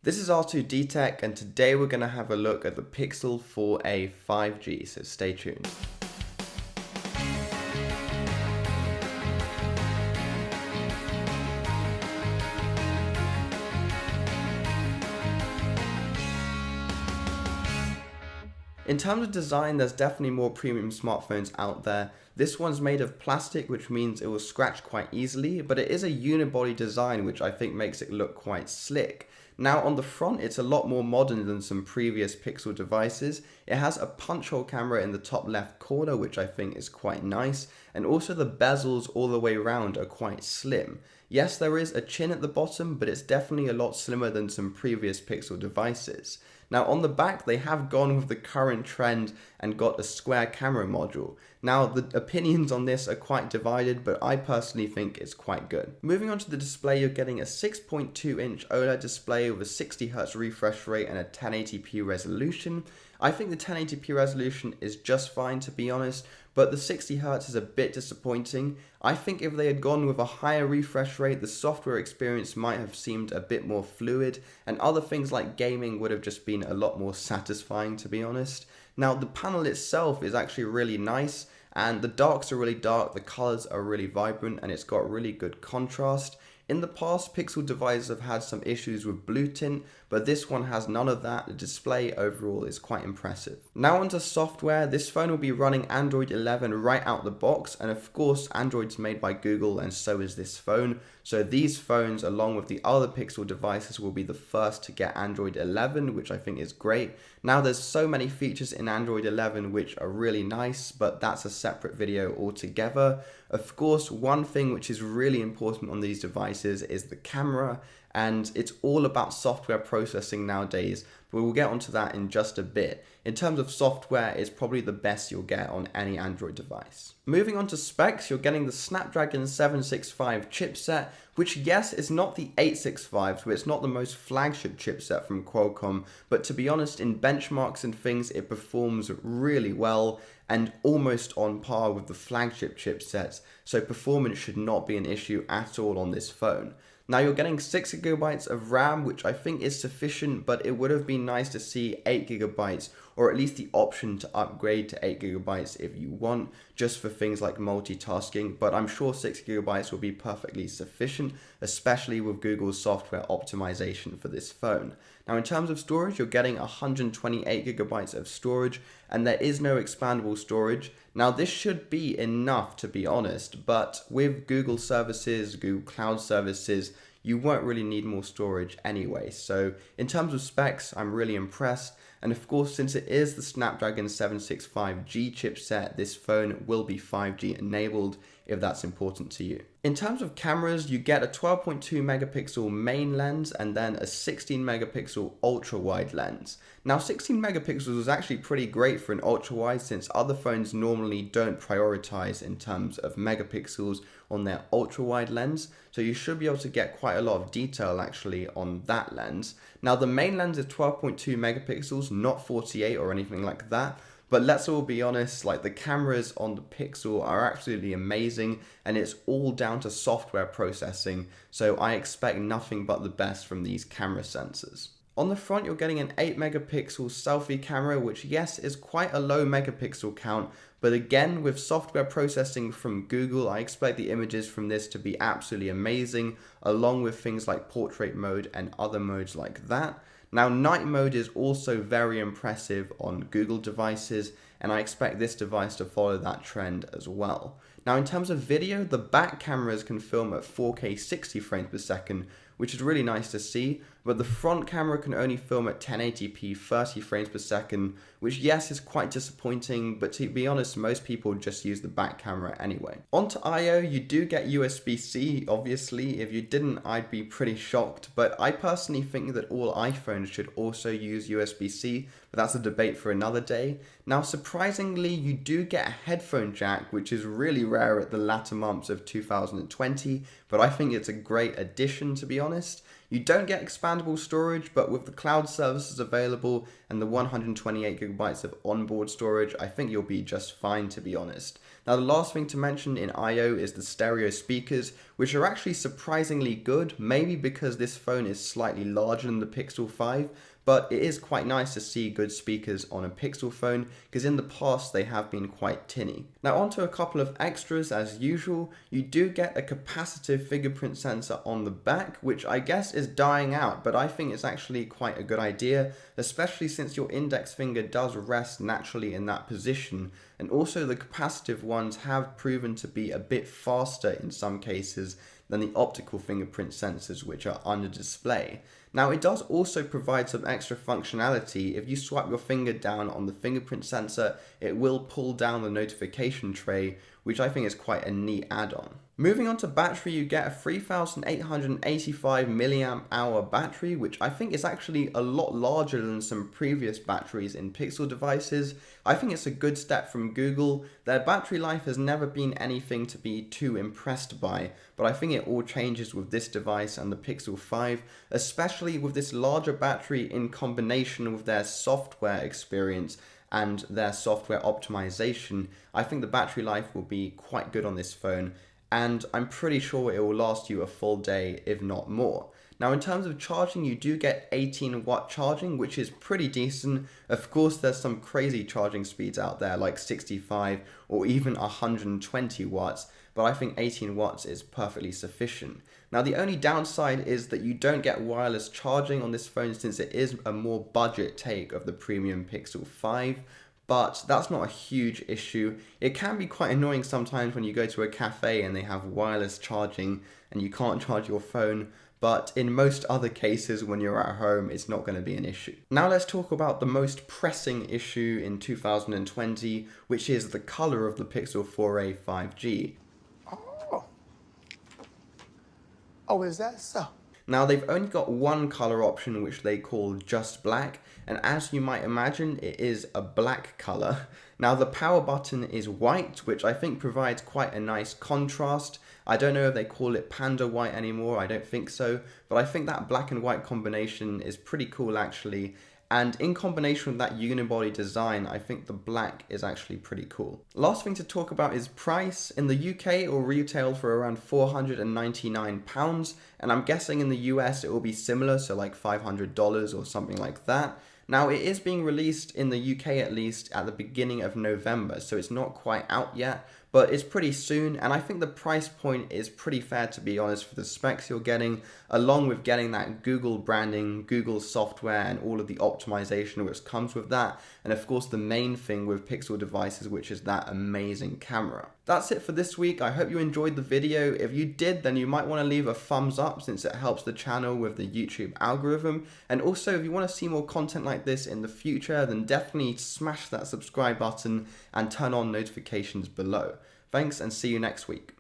This is R2D Tech, and today we're going to have a look at the Pixel 4a 5G, so stay tuned. In terms of design, there's definitely more premium smartphones out there. This one's made of plastic, which means it will scratch quite easily, but it is a unibody design, which I think makes it look quite slick. Now on the front, it's a lot more modern than some previous Pixel devices. It has a punch hole camera in the top left corner, which I think is quite nice, and also the bezels all the way around are quite slim. Yes, there is a chin at the bottom, but it's definitely a lot slimmer than some previous Pixel devices. Now on the back, they have gone with the current trend and got a square camera module. Now the opinions on this are quite divided, but I personally think it's quite good. Moving on to the display, you're getting a 6.2-inch OLED display with a 60Hz refresh rate and a 1080p resolution. I think the 1080p resolution is just fine, to be honest, but the 60Hz is a bit disappointing. I think if they had gone with a higher refresh rate, the software experience might have seemed a bit more fluid, and other things like gaming would have just been a lot more satisfying, to be honest. Now the panel itself is actually really nice, and the darks are really dark, the colors are really vibrant, and it's got really good contrast. In the past, Pixel devices have had some issues with blue tint, but this one has none of that. The display overall is quite impressive. Now onto software. This phone will be running Android 11 right out the box, and of course Android's made by Google and so is this phone. So these phones, along with the other Pixel devices, will be the first to get Android 11, which I think is great. Now there's so many features in Android 11 which are really nice, but that's a separate video altogether. Of course, one thing which is really important on these devices is the camera, and it's all about software processing nowadays, but we'll get onto that in just a bit. In terms of software, it's probably the best you'll get on any Android device. Moving on to specs, you're getting the Snapdragon 765 chipset, which yes, is not the 865, so it's not the most flagship chipset from Qualcomm, but to be honest, in benchmarks and things, it performs really well and almost on par with the flagship chipsets, so performance should not be an issue at all on this phone. Now you're getting 6GB of RAM, which I think is sufficient, but it would have been nice to see 8GB, or at least the option to upgrade to 8GB if you want, just for things like multitasking, but I'm sure 6GB will be perfectly sufficient, especially with Google's software optimization for this phone. Now in terms of storage, you're getting 128GB of storage, and there is no expandable storage. Now this should be enough, to be honest, but with Google services, Google Cloud services, you won't really need more storage anyway. So in terms of specs, I'm really impressed. And of course, since it is the Snapdragon 765G chipset, this phone will be 5G enabled if that's important to you. In terms of cameras, you get a 12.2 megapixel main lens and then a 16 megapixel ultra wide lens. Now 16 megapixels is actually pretty great for an ultra wide, since other phones normally don't prioritize in terms of megapixels on their ultra wide lens, so you should be able to get quite a lot of detail actually on that lens. Now the main lens is 12.2 megapixels, not 48 or anything like that. But let's all be honest, like the cameras on the Pixel are absolutely amazing, and it's all down to software processing, so I expect nothing but the best from these camera sensors. On the front, you're getting an 8 megapixel selfie camera, which yes, is quite a low megapixel count, but again, with software processing from Google, I expect the images from this to be absolutely amazing, along with things like portrait mode and other modes like that. Now night mode is also very impressive on Google devices, and I expect this device to follow that trend as well. Now in terms of video, the back cameras can film at 4K 60 frames per second, which is really nice to see, but the front camera can only film at 1080p 30 frames per second, which yes is quite disappointing, but to be honest, most people just use the back camera anyway. Onto I/O, you do get USB-C, obviously. If you didn't, I'd be pretty shocked, but I personally think that all iPhones should also use USB-C, but that's a debate for another day. Now surprisingly, you do get a headphone jack, which is really rare at the latter months of 2020, but I think it's a great addition, to be honest. You don't get expandable storage, but with the cloud services available and the 128GB of onboard storage, I think you'll be just fine, to be honest. Now, the last thing to mention in I/O is the stereo speakers, which are actually surprisingly good, maybe because this phone is slightly larger than the Pixel 5, but it is quite nice to see good speakers on a Pixel phone, because in the past they have been quite tinny. Now, onto a couple of extras. As usual, you do get a capacitive fingerprint sensor on the back, which I guess is dying out, but I think it's actually quite a good idea, especially since your index finger does rest naturally in that position, and also the capacitive ones have proven to be a bit faster in some cases than the optical fingerprint sensors which are under display. Now, it does also provide some extra functionality. If you swipe your finger down on the fingerprint sensor, it will pull down the notification tray, which I think is quite a neat add-on. Moving on to battery, you get a 3885 milliamp hour battery, which I think is actually a lot larger than some previous batteries in Pixel devices. I think it's a good step from Google. Their battery life has never been anything to be too impressed by, but I think it all changes with this device and the Pixel 5, especially with this larger battery in combination with their software experience and their software optimization. I think the battery life will be quite good on this phone, and I'm pretty sure it will last you a full day, if not more. Now, in terms of charging, you do get 18-watt charging, which is pretty decent. Of course, there's some crazy charging speeds out there, like 65 or even 120 watts, but I think 18 watts is perfectly sufficient. Now, the only downside is that you don't get wireless charging on this phone, since it is a more budget take of the premium Pixel 5. But that's not a huge issue. It can be quite annoying sometimes when you go to a cafe and they have wireless charging and you can't charge your phone, but in most other cases when you're at home, it's not going to be an issue. Now let's talk about the most pressing issue in 2020, which is the color of the Pixel 4a 5G. Oh, is that so? Now, they've only got one color option, which they call just black, and as you might imagine, it is a black color. Now, the power button is white, which I think provides quite a nice contrast. I don't know if they call it panda white anymore, I don't think so, but I think that black and white combination is pretty cool actually. And in combination with that unibody design, I think the black is actually pretty cool. Last thing to talk about is price. In the UK, it will retail for around £499, and I'm guessing in the US it will be similar, so like $500 or something like that. Now, it is being released in the UK at least at the beginning of November, so it's not quite out yet, but it's pretty soon, and I think the price point is pretty fair, to be honest, for the specs you're getting, along with getting that Google branding, Google software, and all of the optimization which comes with that, and of course the main thing with Pixel devices, which is that amazing camera. That's it for this week. I hope you enjoyed the video. If you did, then you might want to leave a thumbs up, since it helps the channel with the YouTube algorithm, and also if you want to see more content like this in the future, then definitely smash that subscribe button and turn on notifications below. Thanks, and see you next week.